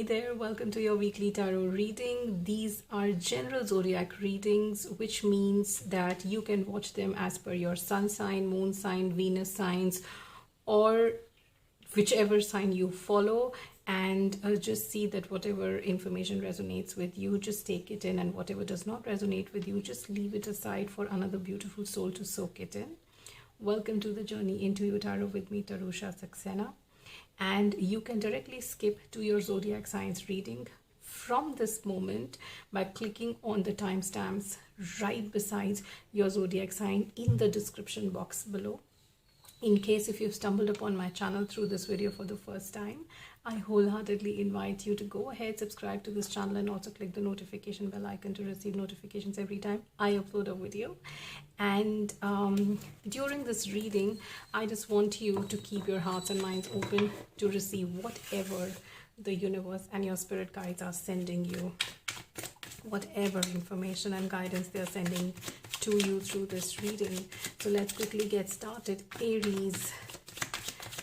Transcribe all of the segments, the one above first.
there, welcome to your weekly tarot reading. These are general zodiac readings, which means that you can watch them as per your sun sign, moon sign, Venus signs, or whichever sign you follow, and just see that whatever information resonates with you, just take it in, and whatever does not resonate with you, just leave it aside for another beautiful soul to soak it in. Welcome to the journey into your tarot with me, Tarusha Saxena. And you can directly skip to your zodiac signs reading from this moment by clicking on the timestamps right beside your zodiac sign in the description box below. In case if you've stumbled upon my channel through this video for the first time, I wholeheartedly invite you to go ahead, subscribe to this channel, and also click the notification bell icon to receive notifications every time I upload a video. And during this reading, I just want you to keep your hearts and minds open to receive whatever the universe and your spirit guides are sending you, whatever information and guidance they're sending to you through this reading. So let's quickly get started. Aries,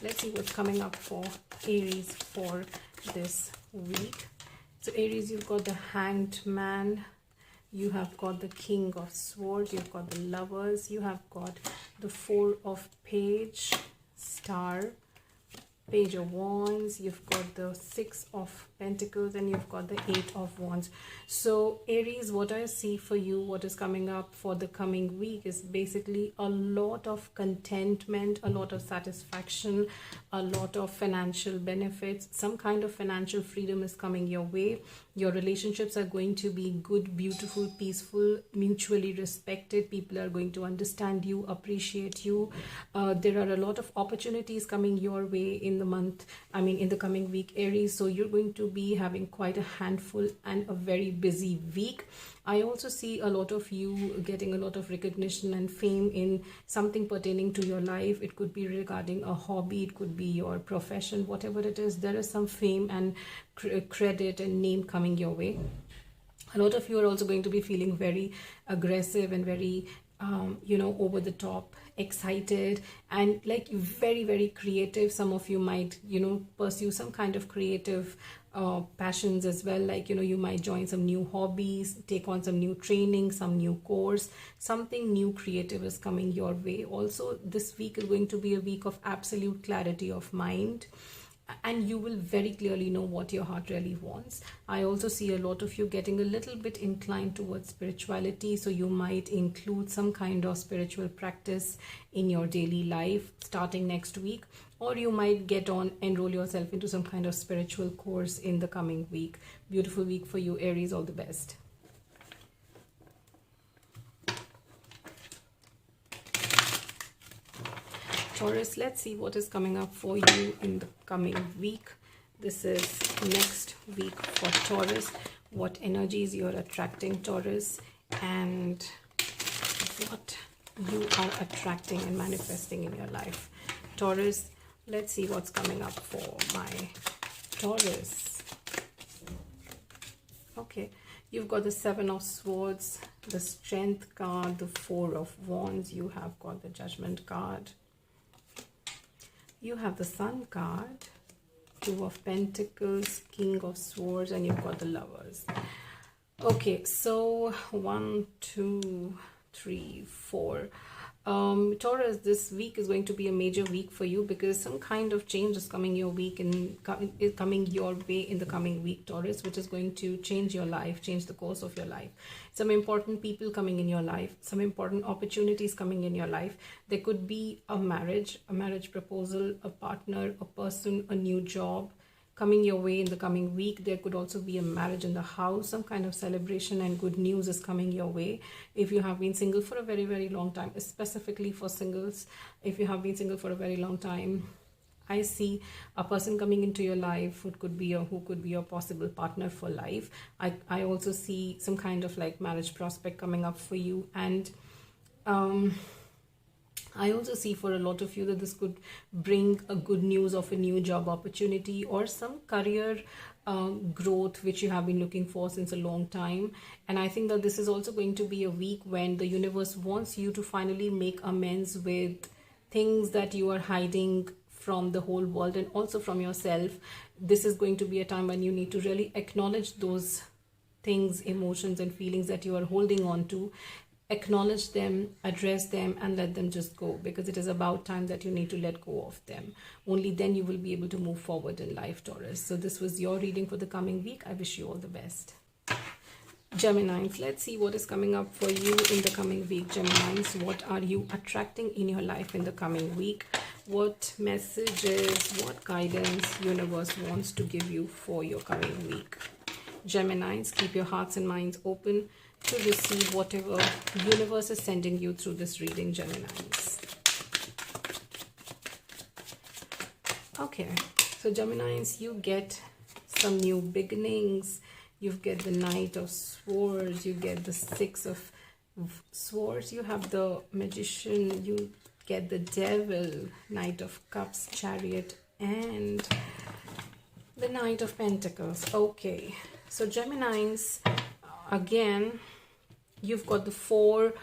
let's see what's coming up for Aries for this week. So Aries, you've got the Hanged Man, you have got the King of Swords, you've got the Lovers, you have got the Four of Page, Star, Page of Wands, you've got the Six of Pentacles, and you've got the Eight of Wands. So Aries, what I see for you, what is coming up for the coming week is basically a lot of contentment, a lot of satisfaction, a lot of financial benefits. Some kind of financial freedom is coming your way. Your relationships are going to be good, beautiful, peaceful, mutually respected. People are going to understand you, appreciate you. There are a lot of opportunities coming your way in the coming week, Aries. So you're going to be having quite a handful and a very busy week. I also see a lot of you getting a lot of recognition and fame in something pertaining to your life. It could be regarding a hobby, it could be your profession, whatever it is. There is some fame and credit and name coming your way. A lot of you are also going to be feeling very aggressive and very over the top, excited, and like very, very creative. Some of you might pursue some kind of creative passions as well, like you might join some new hobbies, take on some new training, some new course. Something new creative is coming your way. Also, this week is going to be a week of absolute clarity of mind, and you will very clearly know what your heart really wants. I also see a lot of you getting a little bit inclined towards spirituality, so you might include some kind of spiritual practice in your daily life starting next week, or you might enroll yourself into some kind of spiritual course in the coming week. Beautiful week for you, Aries. All the best. Taurus, let's see what is coming up for you in the coming week. This is next week for Taurus. What energies you're attracting, Taurus, and what you are attracting and manifesting in your life. Taurus, let's see what's coming up for my Taurus. Okay, you've got the Seven of Swords, the Strength card, the Four of Wands, you have got the Judgment card. You have the Sun card, Two of Pentacles, King of Swords, and you've got the Lovers. Okay, so 1, 2, 3, 4. Taurus, this week is going to be a major week for you because some kind of change is coming your week and coming your way in the coming week, Taurus, which is going to change your life, change the course of your life. Some important people coming in your life, some important opportunities coming in your life. There could be a marriage proposal, a partner, a person, a new job coming your way in the coming week. There could also be a marriage in the house. Some kind of celebration and good news is coming your way. If you have been single for a very, very long time, specifically for singles, if you have been single for a very long time, I see a person coming into your life who could be your possible partner for life. I also see some kind of like marriage prospect coming up for you, and I also see for a lot of you that this could bring a good news of a new job opportunity or some career growth which you have been looking for since a long time. And I think that this is also going to be a week when the universe wants you to finally make amends with things that you are hiding from the whole world and also from yourself. This is going to be a time when you need to really acknowledge those things, emotions and feelings that you are holding on to. Acknowledge them, address them, and let them just go, because it is about time that you need to let go of them. Only then you will be able to move forward in life, Taurus. So this was your reading for the coming week. I wish you all the best. Geminis, let's see what is coming up for you in the coming week. Geminis, what are you attracting in your life in the coming week? What messages, what guidance universe wants to give you for your coming week? Geminis, keep your hearts and minds open to receive whatever universe is sending you through this reading, Geminis. Okay, so Geminis, you get some new beginnings. You get the Knight of Swords, you get the Six of Swords, you have the Magician, you get the Devil, Knight of Cups, Chariot, and the Knight of Pentacles. Okay, so Geminis, again, you've got the four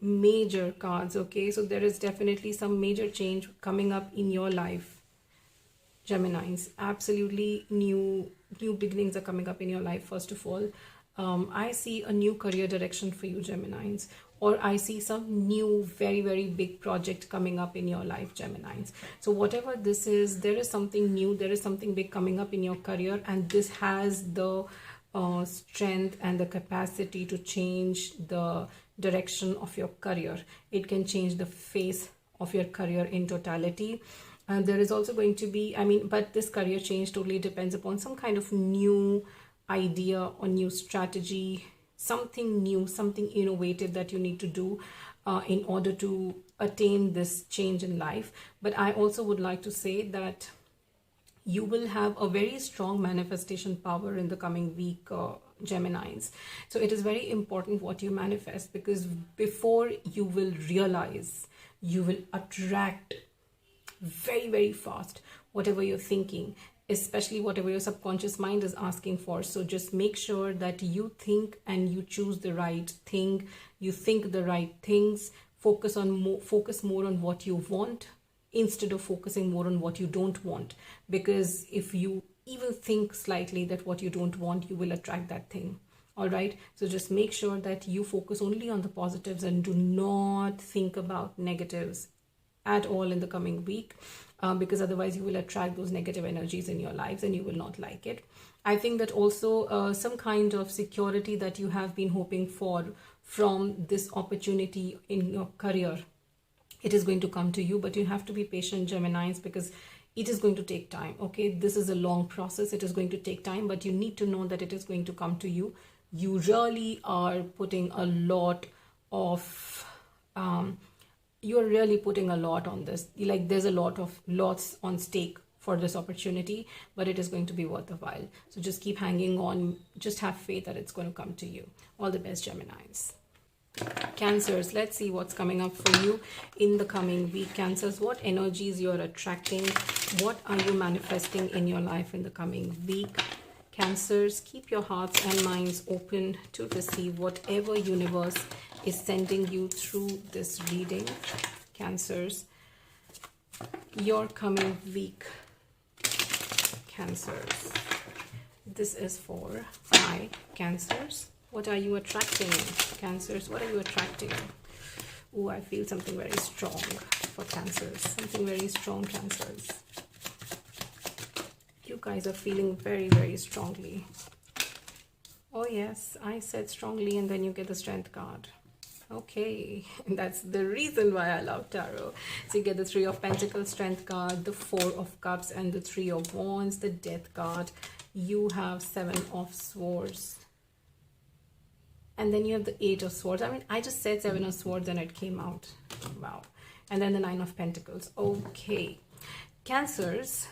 major cards. Okay, so there is definitely some major change coming up in your life, Geminis. Absolutely new beginnings are coming up in your life. First of all, I see a new career direction for you, Geminis, or I see some new very, very big project coming up in your life, Geminis. So whatever this is, there is something new, there is something big coming up in your career, and this has the strength and the capacity to change the direction of your career. It can change the face of your career in totality. And there is also going to be, but this career change totally depends upon some kind of new idea or new strategy, something new, something innovative that you need to do in order to attain this change in life. But I also would like to say that you will have a very strong manifestation power in the coming week, Geminis. So it is very important what you manifest, because before you will realize, you will attract very, very fast whatever you're thinking, especially whatever your subconscious mind is asking for. So just make sure that you think and you choose the right thing, you think the right things, focus more on what you want instead of focusing more on what you don't want. Because if you even think slightly that what you don't want, you will attract that thing. All right, so just make sure that you focus only on the positives and do not think about negatives at all in the coming week, because otherwise you will attract those negative energies in your lives and you will not like it. I think that also some kind of security that you have been hoping for from this opportunity in your career, it is going to come to you, but you have to be patient, Geminis, because it is going to take time. Okay, this is a long process, it is going to take time, but you need to know that it is going to come to you. You really are putting a lot of you're really putting a lot on this. Like, there's a lots on stake for this opportunity, but it is going to be worth a while. So just keep hanging on, just have faith that it's going to come to you. All the best, Geminis. Cancers, let's see what's coming up for you in the coming week. Cancers, what energies you're attracting, what are you manifesting in your life in the coming week? Cancers, keep your hearts and minds open to receive whatever universe is sending you through this reading. Cancers, your coming week. Cancers, this is for my Cancers. What are you attracting? Cancers, what are you attracting? Oh, I feel something very strong for Cancers. Something very strong, Cancers. You guys are feeling very, very strongly. Oh yes, I said strongly, and then you get the Strength card. Okay, and that's the reason why I love tarot. So you get the Three of Pentacles Strength card, the Four of Cups, and the Three of Wands, the Death card. You have Seven of Swords. And then you have the Eight of Swords. I just said Seven of Swords and it came out. Wow. And then the Nine of Pentacles. Okay. Cancers.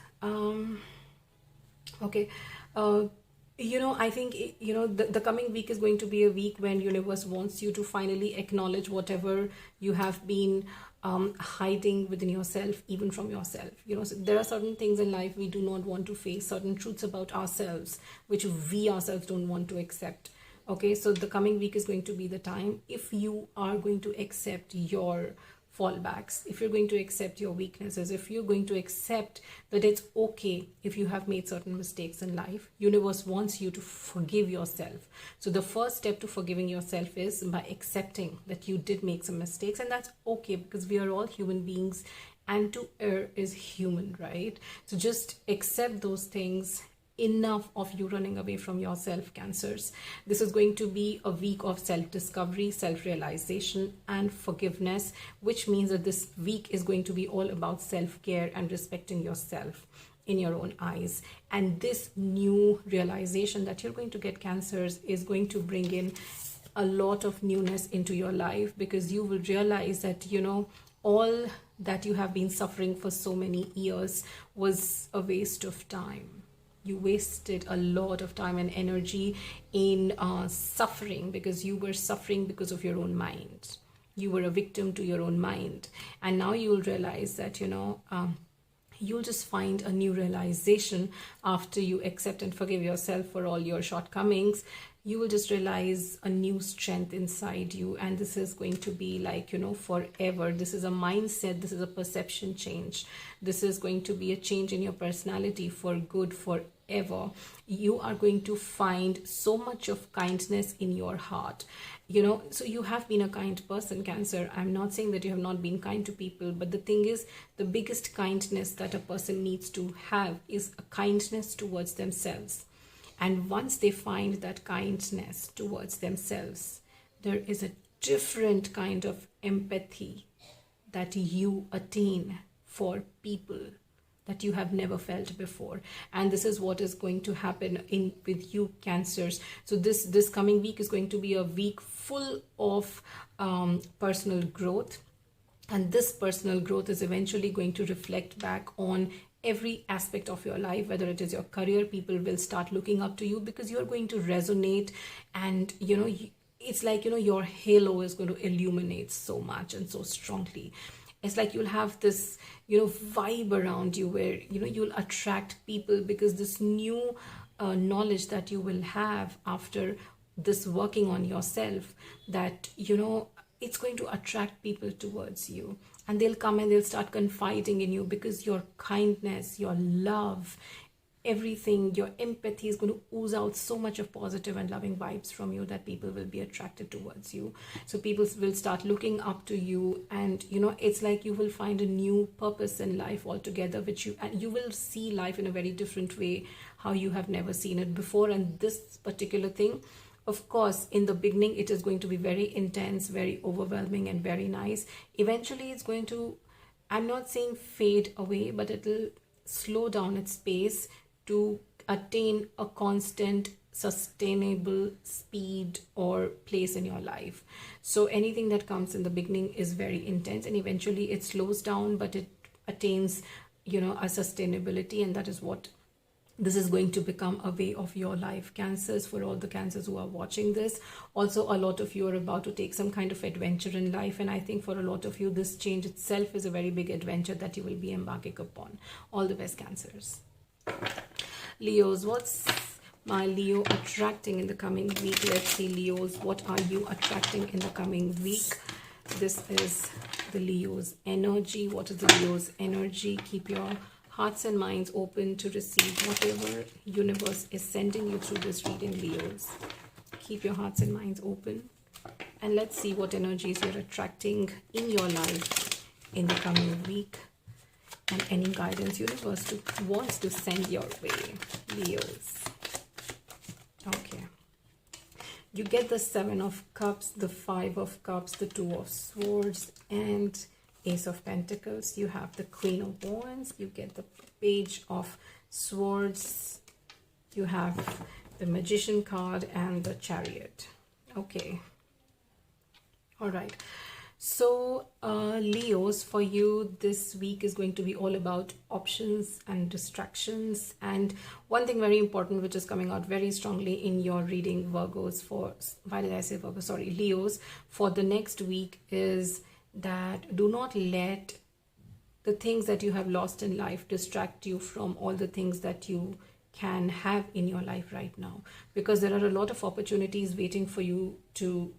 Okay. I think, the coming week is going to be a week when universe wants you to finally acknowledge whatever you have been hiding within yourself, even from yourself. So there are certain things in life we do not want to face, certain truths about ourselves, which we ourselves don't want to accept. Okay, so the coming week is going to be the time, if you are going to accept your fallbacks, if you're going to accept your weaknesses, if you're going to accept that it's okay if you have made certain mistakes in life, universe wants you to forgive yourself. So the first step to forgiving yourself is by accepting that you did make some mistakes, and that's okay, because we are all human beings and to err is human, right? So just accept those things. Enough of you running away from yourself, Cancers. This is going to be a week of self-discovery, self-realization, and forgiveness, which means that this week is going to be all about self-care and respecting yourself in your own eyes. And this new realization that you're going to get, Cancers, is going to bring in a lot of newness into your life, because you will realize that, you know, all that you have been suffering for so many years was a waste of time. You wasted a lot of time and energy in suffering, because you were suffering because of your own mind. You were a victim to your own mind. And now you'll realize that, you know, you'll just find a new realization after you accept and forgive yourself for all your shortcomings. You will just realize a new strength inside you, and this is going to be like, you know, forever. This is a mindset, this is a perception change. This is going to be a change in your personality for good, forever. You are going to find so much of kindness in your heart, you know. So you have been a kind person, Cancer. I'm not saying that you have not been kind to people, but the thing is, the biggest kindness that a person needs to have is a kindness towards themselves. And once they find that kindness towards themselves, there is a different kind of empathy that you attain for people that you have never felt before. And this is what is going to happen with you, Cancers. So this coming week is going to be a week full of personal growth. And this personal growth is eventually going to reflect back on every aspect of your life. Whether it is your career, people will start looking up to you because you're going to resonate, and you know, it's like, you know, your halo is going to illuminate so much and so strongly. It's like you'll have this, you know, vibe around you where, you know, you'll attract people, because this new knowledge that you will have after this working on yourself, that, you know, it's going to attract people towards you, and they'll come and they'll start confiding in you, because your kindness, your love, everything, your empathy is going to ooze out so much of positive and loving vibes from you that people will be attracted towards you. So people will start looking up to you, and you know, it's like you will find a new purpose in life altogether, and you will see life in a very different way, how you have never seen it before. And this particular thing, of course, in the beginning, it is going to be very intense, very overwhelming, and very nice. Eventually, it's going to, I'm not saying fade away, but it'll slow down its pace to attain a constant, sustainable speed or place in your life. So anything that comes in the beginning is very intense, and eventually it slows down, but it attains, you know, a sustainability, and that is what this is going to become a way of your life, Cancers. For all the Cancers who are watching this, also a lot of you are about to take some kind of adventure in life, and I think for a lot of you, this change itself is a very big adventure that you will be embarking upon. All the best, Cancers. Leos, what's my Leo attracting in the coming week? Let's see, Leos, what are you attracting in the coming week? This is the Leo's energy. What is the Leo's energy? Keep your hearts and minds open to receive whatever universe is sending you through this reading, Leos. Keep your hearts and minds open, and let's see what energies you're attracting in your life in the coming week, and any guidance universe wants to send your way, Leos. Okay. You get the 7 of Cups, the 5 of Cups, the 2 of Swords, and Ace of Pentacles. You have the Queen of Wands. You get the Page of Swords. You have the Magician card and the Chariot. Okay. All right. So Leos, for you, this week is going to be all about options and distractions. And one thing very important, which is coming out very strongly in your reading, Virgos, why did I say Virgo? Sorry, Leos, for the next week, is that do not let the things that you have lost in life distract you from all the things that you can have in your life right now, because there are a lot of opportunities waiting for you to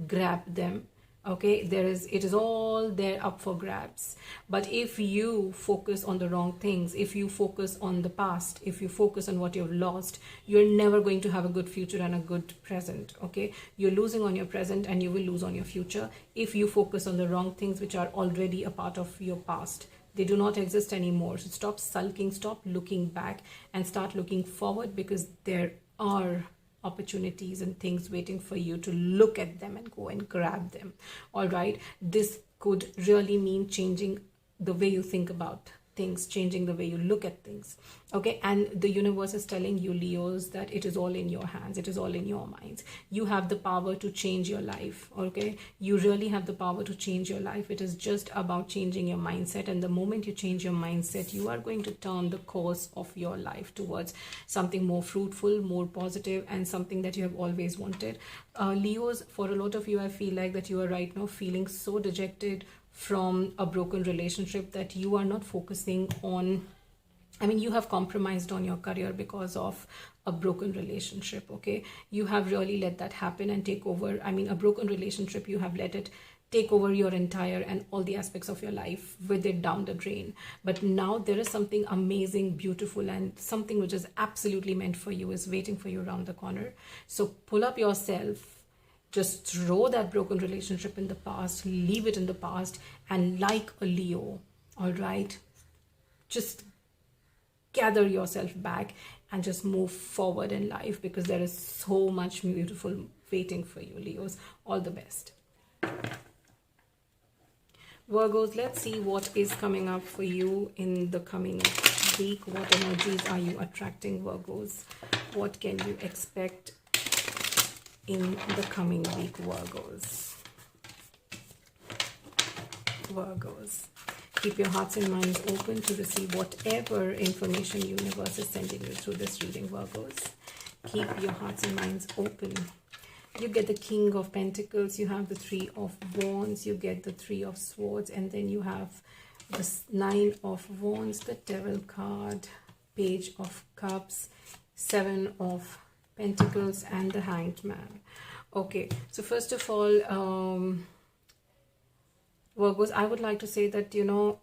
grab them, Okay, it is all there up for grabs. But if you focus on the wrong things, if you focus on the past, if you focus on what you've lost, you're never going to have a good future and a good present. Okay, you're losing on your present and you will lose on your future if you focus on the wrong things which are already a part of your past. They do not exist anymore. So stop sulking, stop looking back, and start looking forward, because there are opportunities and things waiting for you to look at them and go and grab them. All right, this could really mean changing the way you think about things, changing the way you look at things. Okay, and the universe is telling you, Leos, that it is all in your hands, it is all in your minds. You have the power to change your life. Okay, you really have the power to change your life. It is just about changing your mindset, and the moment you change your mindset, you are going to turn the course of your life towards something more fruitful, more positive, and something that you have always wanted. Leos, for a lot of you, I feel like that you are right now feeling so dejected from a broken relationship that you are not focusing on. I mean, you have compromised on your career because of a broken relationship. Okay, you have really let that happen and take over. I mean, a broken relationship, you have let it take over your entire and all the aspects of your life with it down the drain. But now there is something amazing, beautiful, and something which is absolutely meant for you is waiting for you around the corner. So pull up yourself. Just throw that broken relationship in the past, leave it in the past, and like a Leo, all right, just gather yourself back and just move forward in life, because there is so much beautiful waiting for you, Leos. All the best. Virgos, let's see what is coming up for you in the coming week. What energies are you attracting, Virgos? What can you expect in the coming week, Virgos? Virgos, keep your hearts and minds open to receive whatever information universe is sending you through this reading, Virgos. Keep your hearts and minds open. You get the King of Pentacles, you have the Three of Wands, you get the Three of Swords, and then you have the Nine of Wands, the Devil card, Page of Cups, Seven of Pentacles, and the Hanged Man. Okay, so first of all, Virgos, I would like to say that, you know,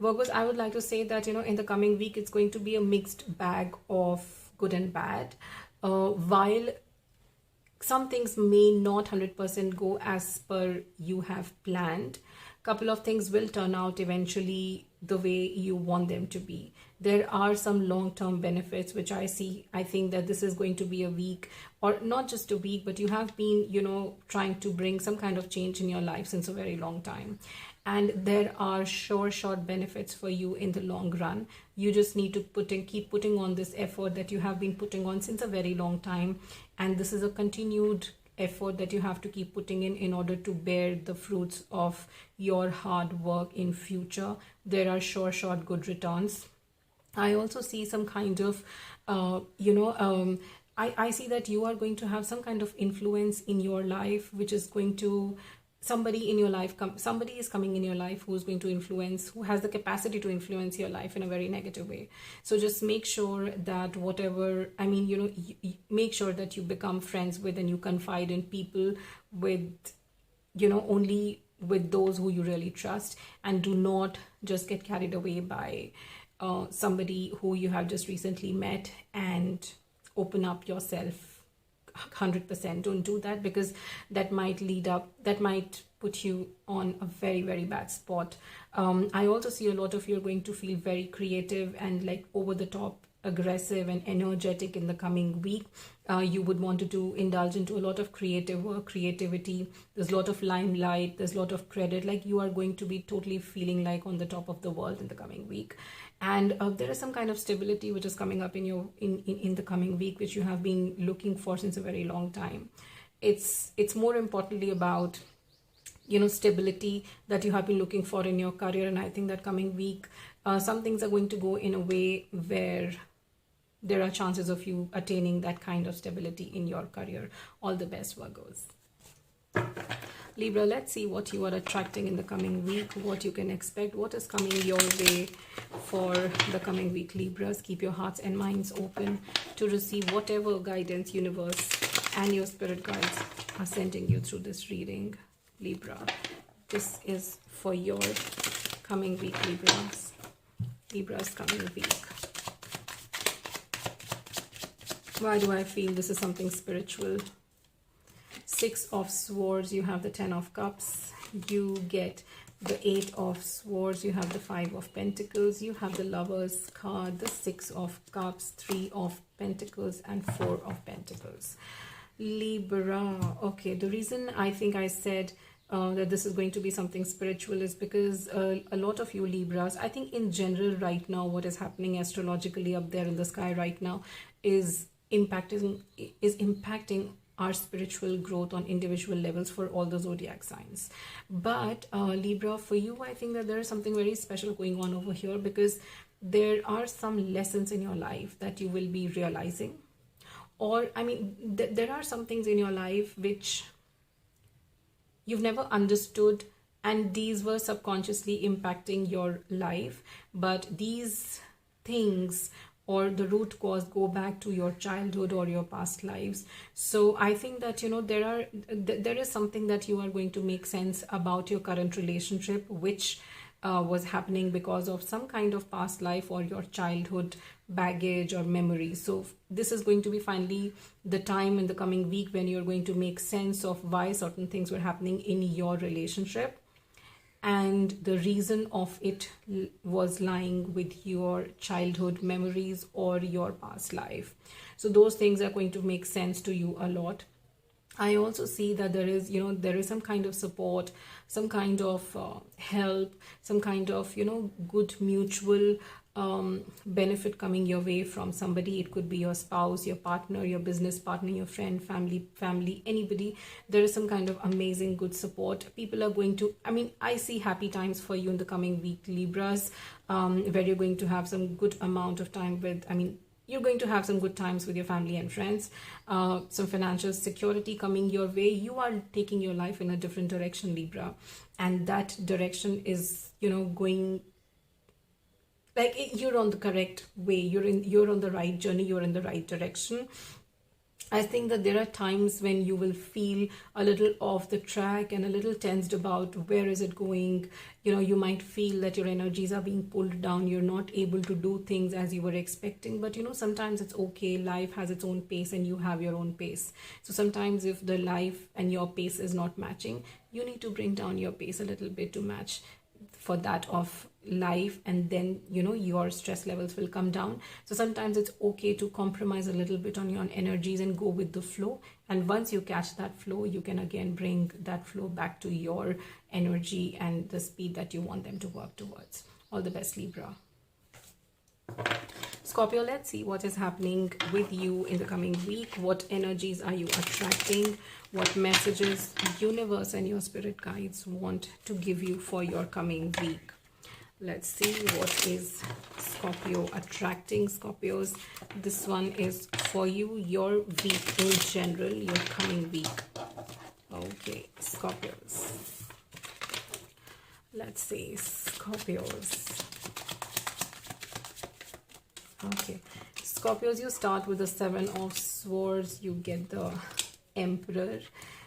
Virgos, I would like to say that, you know, in the coming week, it's going to be a mixed bag of good and bad. While some things may not 100% go as per you have planned, couple of things will turn out eventually the way you want them to be. There are some long-term benefits which I see. I think that this is going to be a week, or not just a week, but you have been, you know, trying to bring some kind of change in your life since a very long time. And there are short benefits for you in the long run. You just need to keep putting on this effort that you have been putting on since a very long time. And this is a continued effort that you have to keep putting in order to bear the fruits of your hard work in future. There are short good returns. I also see some kind of I see that you are going to have some kind of influence in your life, which is going to somebody in your life, somebody is coming in your life who is going to influence, who has the capacity to influence your life in a very negative way. So just make sure that whatever, I mean, you know, make sure that you become friends with and you confide in people with, you know, only with those who you really trust, and do not just get carried away by somebody who you have just recently met and open up yourself 100%. Don't do that, because that might put you on a very bad spot. I also see a lot of you are going to feel very creative and like over the top aggressive and energetic in the coming week. You would want to indulge into a lot of creative work, creativity. There's a lot of limelight, there's a lot of credit, like you are going to be totally feeling like on the top of the world in the coming week. And there is some kind of stability which is coming up in the coming week, which you have been looking for since a very long time. It's more importantly about, you know, stability that you have been looking for in your career. And I think that coming week, some things are going to go in a way where there are chances of you attaining that kind of stability in your career. All the best, Virgos. Libra, let's see what you are attracting in the coming week, what you can expect, what is coming your way for the coming week. Libras, keep your hearts and minds open to receive whatever guidance universe and your spirit guides are sending you through this reading. Libra, this is for your coming week, Libras. Libra's coming week. Why do I feel this is something spiritual? Six of Swords, you have the Ten of Cups, you get the Eight of Swords, you have the Five of Pentacles, you have the Lovers card, the Six of Cups, Three of Pentacles, and Four of Pentacles. Libra, okay, the reason I think I said that this is going to be something spiritual is because a lot of you Libras, I think in general right now, what is happening astrologically up there in the sky right now is impacting our spiritual growth on individual levels for all the zodiac signs. But Libra, for you, I think that there is something very special going on over here, because there are some lessons in your life that you will be realizing, or I mean there are some things in your life which you've never understood, and these were subconsciously impacting your life, but these things or the root cause go back to your childhood or your past lives. So I think that, you know, there is something that you are going to make sense about your current relationship, which was happening because of some kind of past life or your childhood baggage or memory. So this is going to be finally the time in the coming week when you're going to make sense of why certain things were happening in your relationship, and the reason of it was lying with your childhood memories or your past life. So those things are going to make sense to you a lot. I also see that there is, you know, there is some kind of support, some kind of help, some kind of, you know, good mutual benefit coming your way from somebody. It could be your spouse, your partner, your business partner, your friend, family, anybody. There is some kind of amazing good support. People are going to, I mean, I see happy times for you in the coming week, Libras, where you're going to have some good amount of time with, I mean, you're going to have some good times with your family and friends, some financial security coming your way. You are taking your life in a different direction, Libra, and that direction is, you know, going like you're on the correct way. You're on the right journey. You're in the right direction. I think that there are times when you will feel a little off the track and a little tensed about where is it going. You know, you might feel that your energies are being pulled down. You're not able to do things as you were expecting. But, you know, sometimes it's okay. Life has its own pace and you have your own pace. So sometimes if the life and your pace is not matching, you need to bring down your pace a little bit to match for that of life, and then, you know, your stress levels will come down. So sometimes it's okay to compromise a little bit on your energies and go with the flow, and once you catch that flow, you can again bring that flow back to your energy and the speed that you want them to work towards. All the best, Libra. Scorpio, let's see what is happening with you in the coming week. What energies are you attracting? What messages universe and your spirit guides want to give you for your coming week? Let's see what is Scorpio attracting. Scorpios, this one is for you, your week in general, your coming week. Okay, Scorpios. Let's see, Scorpios. Okay, Scorpios, you start with the Seven of Swords, you get the Emperor,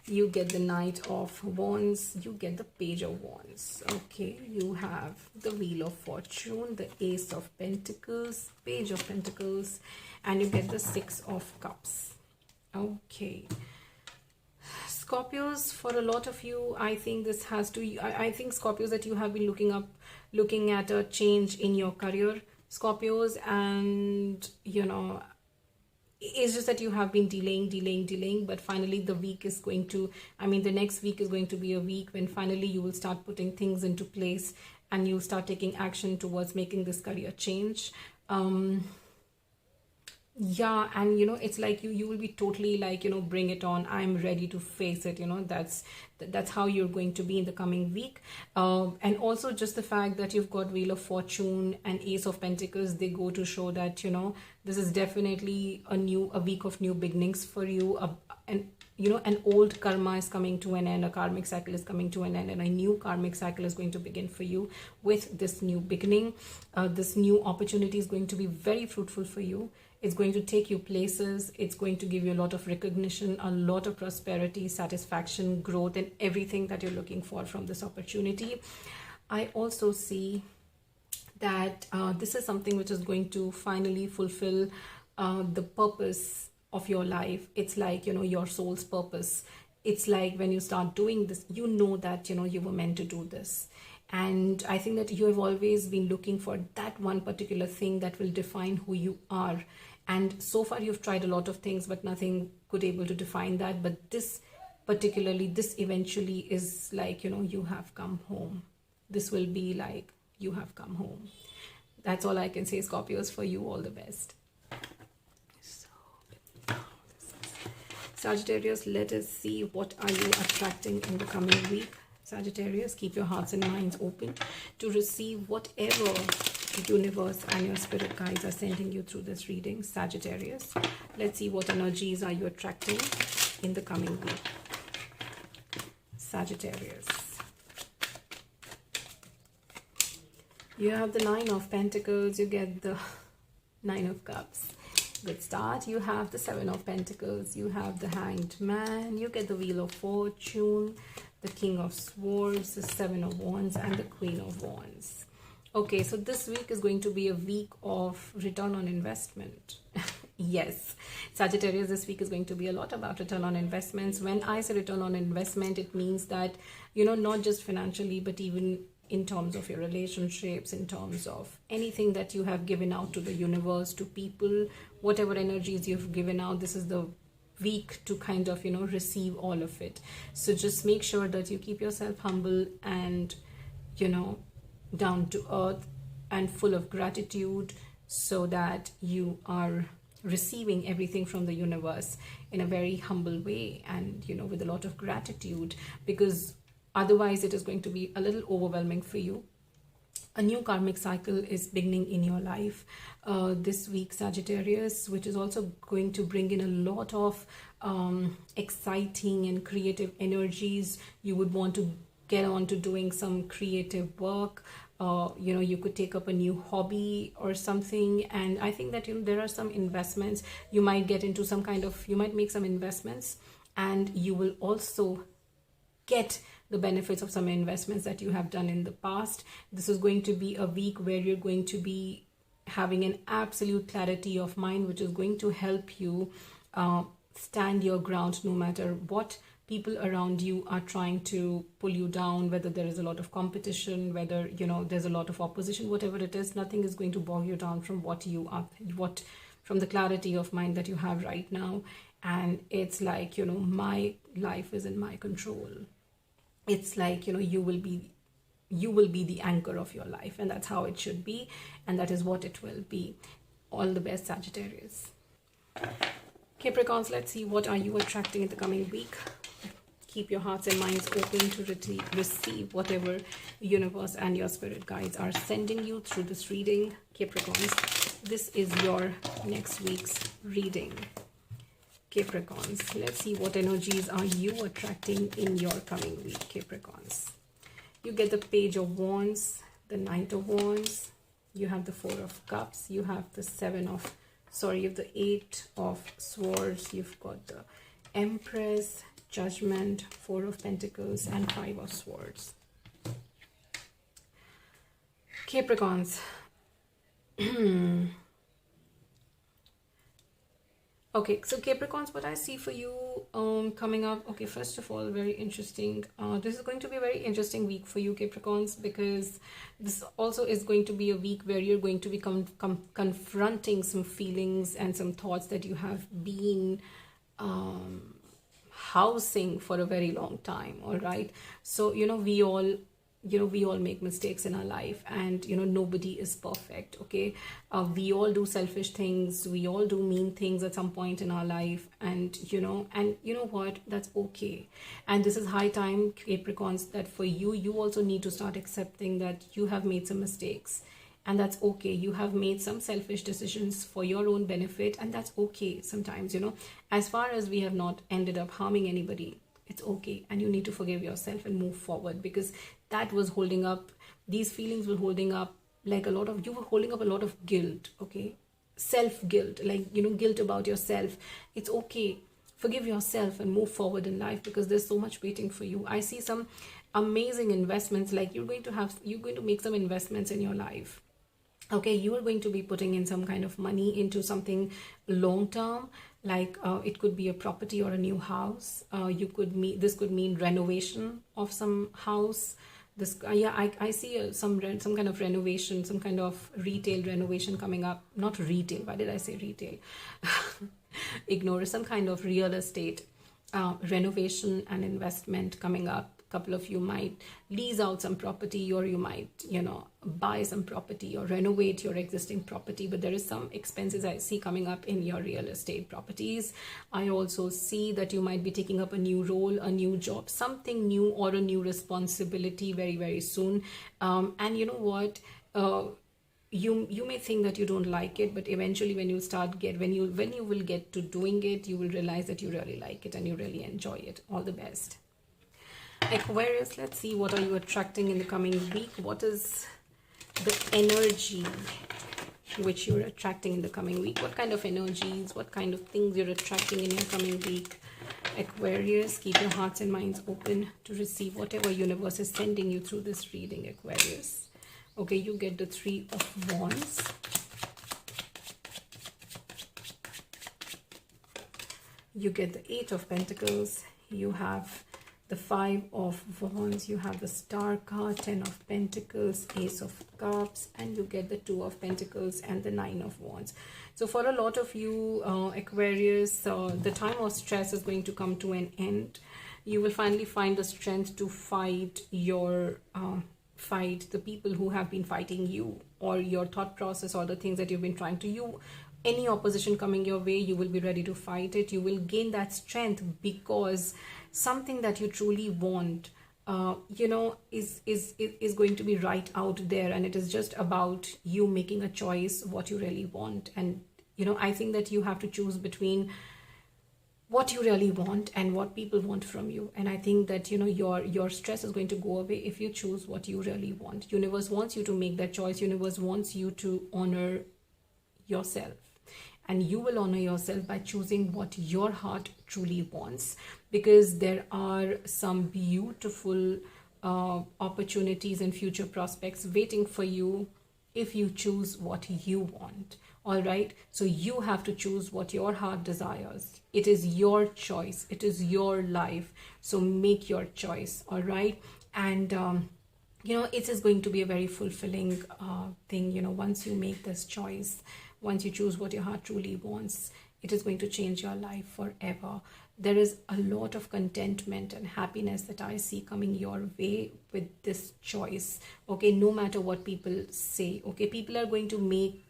you get the Knight of Wands, you get the Page of Wands. Okay, you have the Wheel of Fortune, the Ace of Pentacles, Page of Pentacles, and you get the Six of Cups. Okay, Scorpios, for a lot of you, I think this has to, I think Scorpios, that you have been looking at a change in your career, Scorpios, and, you know, it's just that you have been delaying, but finally the week is going to, I mean, the next week is going to be a week when finally you will start putting things into place and you'll start taking action towards making this career change. Yeah, and, you know, it's like you will be totally like, you know, bring it on, I'm ready to face it, you know, that's how you're going to be in the coming week. And also just the fact that you've got Wheel of Fortune and Ace of Pentacles, they go to show that, you know, this is definitely a week of new beginnings for you, and an old karma is coming to an end, a karmic cycle is coming to an end, and a new karmic cycle is going to begin for you with this new beginning. This new opportunity is going to be very fruitful for you. It's going to take you places. It's going to give you a lot of recognition, a lot of prosperity, satisfaction, growth, and everything that you're looking for from this opportunity. I also see that this is something which is going to finally fulfill the purpose of your life. It's like, your soul's purpose. It's like when you start doing this, that, you were meant to do this. And I think that you have always been looking for that one particular thing that will define who you are. And so far you've tried a lot of things, but nothing could able to define that. But this eventually is like, you have come home. This will be like, you have come home. That's all I can say, Scorpios. For you, all the best. Sagittarius, let us see, what are you attracting in the coming week? Sagittarius, keep your hearts and minds open to receive whatever the universe and your spirit guides are sending you through this reading. Sagittarius, let's see, what energies are you attracting in the coming week? Sagittarius. You have the Nine of Pentacles, you get the Nine of Cups. Good start. You have the Seven of Pentacles, you have the Hanged Man, you get the Wheel of Fortune, the King of Swords, the Seven of Wands, and the Queen of Wands. Okay, so this week is going to be a week of return on investment. Yes, Sagittarius, this week is going to be a lot about return on investments. When I say return on investment, it means that, not just financially, but even in terms of your relationships, in terms of anything that you have given out to the universe, to people, whatever energies you've given out, this is the week to kind of, receive all of it. So just make sure that you keep yourself humble and, down to earth and full of gratitude, so that you are receiving everything from the universe in a very humble way and, with a lot of gratitude, because otherwise it is going to be a little overwhelming for you. A new karmic cycle is beginning in your life this week, Sagittarius, which is also going to bring in a lot of exciting and creative energies. You would want to get on to doing some creative work. You could take up a new hobby or something. And I think that, there are some investments. You might get into you might make some investments, and you will also get the benefits of some investments that you have done in the past. This is going to be a week where you're going to be having an absolute clarity of mind, which is going to help you stand your ground no matter what people around you are trying to pull you down, whether there is a lot of competition, whether, there's a lot of opposition, whatever it is, nothing is going to bog you down from from the clarity of mind that you have right now. And it's like, my life is in my control. It's like, you will be the anchor of your life, and that's how it should be, and that is what it will be. All the best, Sagittarius. Capricorns, let's see, what are you attracting in the coming week? Keep your hearts and minds open to receive whatever the universe and your spirit guides are sending you through this reading. Capricorns, this is your next week's reading. Capricorns, let's see, what energies are you attracting in your coming week, Capricorns. You get the Page of Wands, the Knight of Wands, you have the Four of Cups, you have the you have the Eight of Swords, you've got the Empress, Judgment, Four of Pentacles, and Five of Swords. Capricorns, okay, so Capricorns, what I see for you coming up, okay, first of all, very interesting. This is going to be a very interesting week for you, Capricorns, because this also is going to be a week where you're going to be confronting some feelings and some thoughts that you have been housing for a very long time. All right, so we all make mistakes in our life, and nobody is perfect. Okay, we all do selfish things, we all do mean things at some point in our life, and you know what, that's okay. And this is high time, Capricorns, that for you also need to start accepting that you have made some mistakes, and that's okay. You have made some selfish decisions for your own benefit, and that's okay sometimes, you know. As far as we have not ended up harming anybody, it's okay, and you need to forgive yourself and move forward, because that was holding up, these feelings were holding up, like a lot of, you were holding up a lot of guilt, okay, self guilt, like, you know, guilt about yourself. It's okay, forgive yourself and move forward in life, because there's so much waiting for you. I see some amazing investments, like you're going to make some investments in your life. Okay, you are going to be putting in some kind of money into something long term, like it could be a property or a new house. This could mean renovation of some house. This I see some kind of renovation, some kind of retail renovation coming up. Not retail, why did I say retail? Ignore, some kind of real estate renovation and investment coming up. Couple of you might lease out some property, or you might, you know, buy some property or renovate your existing property. But there is some expenses I see coming up in your real estate properties. I also see that you might be taking up a new role, a new job, something new, or a new responsibility very, very soon. And you know what, you may think that you don't like it, but eventually when you will get to doing it, you will realize that you really like it and you really enjoy it. All the best. Aquarius, let's see, what are you attracting in the coming week? What is the energy which you're attracting in the coming week? What kind of energies, what kind of things you're attracting in your coming week? Aquarius, keep your hearts and minds open to receive whatever universe is sending you through this reading, Aquarius. Okay, you get the 3 of Wands. You get the 8 of Pentacles. You have the 5 of Wands, you have the Star card, 10 of Pentacles, Ace of Cups, and you get the 2 of Pentacles and the 9 of Wands. So for a lot of you, Aquarius, the time of stress is going to come to an end. You will finally find the strength to fight the people who have been fighting you, or your thought process, or the things that you've been trying to you. Any opposition coming your way, you will be ready to fight it. You will gain that strength, because something that you truly want, you know, is going to be right out there, and it is just about you making a choice what you really want. And you know, I think that you have to choose between what you really want and what people want from you. And I think that, you know, your stress is going to go away if you choose what you really want. Universe wants you to make that choice. Universe wants you to honor yourself, and you will honor yourself by choosing what your heart truly wants, because there are some beautiful opportunities and future prospects waiting for you if you choose what you want. All right, so you have to choose what your heart desires. It is your choice, it is your life, so make your choice. All right, and you know, it is going to be a very fulfilling thing, you know, once you make this choice. Once you choose what your heart truly wants, it is going to change your life forever. There is a lot of contentment and happiness that I see coming your way with this choice. Okay, no matter what people say. Okay, people are going to make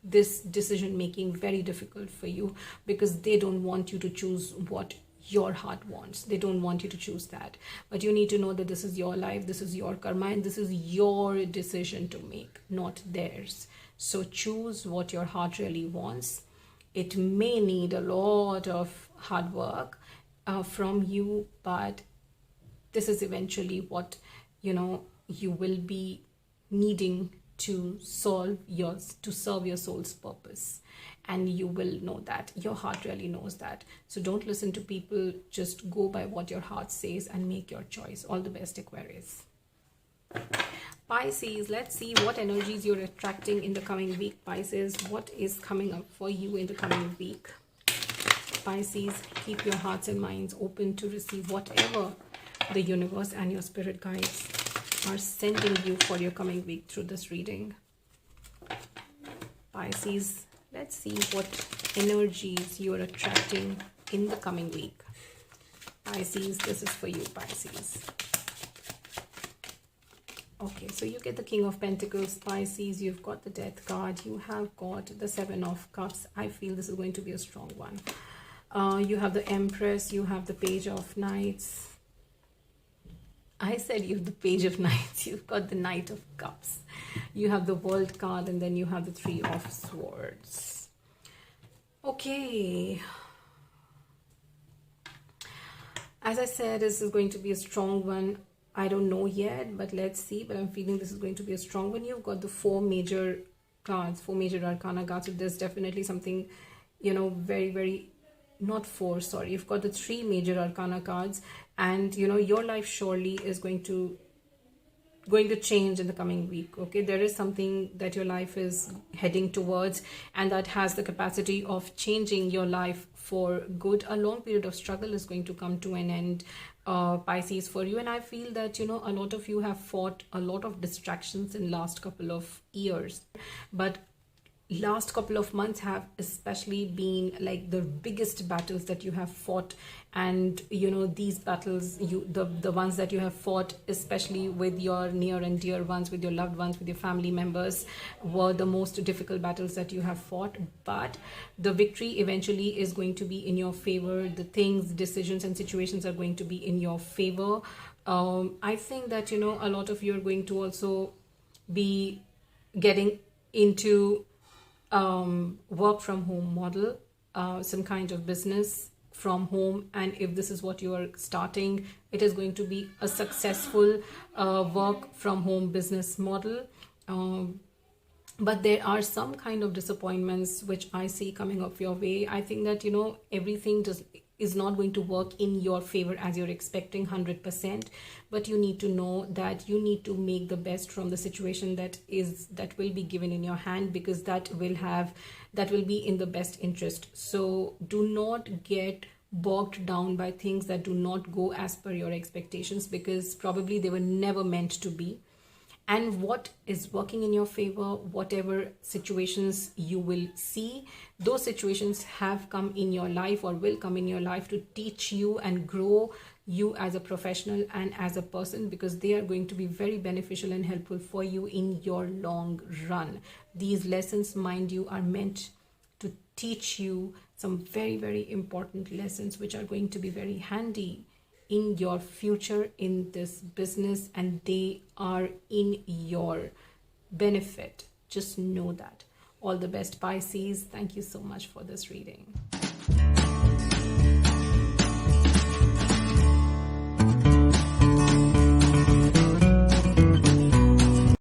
this decision making very difficult for you, because they don't want you to choose what your heart wants. They don't want you to choose that. But you need to know that this is your life, this is your karma, and this is your decision to make, not theirs. So choose what your heart really wants. It may need a lot of hard work from you, but this is eventually what, you know, you will be needing to serve your soul's purpose. And you will know that your heart really knows that. So don't listen to people, just go by what your heart says and make your choice. All the best, Aquarius. Pisces, let's see what energies you're attracting in the coming week. Pisces, what is coming up for you in the coming week? Pisces, keep your hearts and minds open to receive whatever the universe and your spirit guides are sending you for your coming week through this reading. Pisces, let's see what energies you're attracting in the coming week. Pisces, this is for you, Pisces. Okay, so you get the King of Pentacles, Pisces. You've got the Death card. You have got the 7 of Cups. I feel this is going to be a strong one. You have the Empress. You have the Page of Knights. I said you have the Page of Knights, you've got the Knight of Cups, you have the World card, and then you have the Three of Swords. Okay. As I said, this is going to be a strong one. I don't know yet, but let's see. But I'm feeling this is going to be a strong one. You've got the four major cards, four major arcana cards. So there's definitely something, you know, very, very, not four, sorry. You've got the three major arcana cards, and, you know, your life surely is going to change in the coming week. Okay, there is something that your life is heading towards, and that has the capacity of changing your life for good. A long period of struggle is going to come to an end, Pisces, for you. And I feel that, you know, a lot of you have fought a lot of distractions in last couple of years, but last couple of months have especially been like the biggest battles that you have fought. And, you know, these battles, the ones that you have fought, especially with your near and dear ones, with your loved ones, with your family members, were the most difficult battles that you have fought. But the victory eventually is going to be in your favor. The things, decisions, and situations are going to be in your favor. I think that, you know, a lot of you are going to also be getting into work from home model, some kind of business from home. And if this is what you are starting, it is going to be a successful work from home business model. But there are some kind of disappointments which I see coming up your way. I think that, you know, everything is not going to work in your favor as you're expecting 100%, but you need to know that you need to make the best from the situation that will be given in your hand, because that will be in the best interest. So do not get bogged down by things that do not go as per your expectations, because probably they were never meant to be. And what is working in your favor, whatever situations you will see, those situations have come in your life or will come in your life to teach you and grow you as a professional and as a person, because they are going to be very beneficial and helpful for you in your long run. These lessons, mind you, are meant to teach you some very, very important lessons which are going to be very handy in your future in this business, and they are in your benefit. Just know that. All the best, Pisces. Thank you so much for this reading.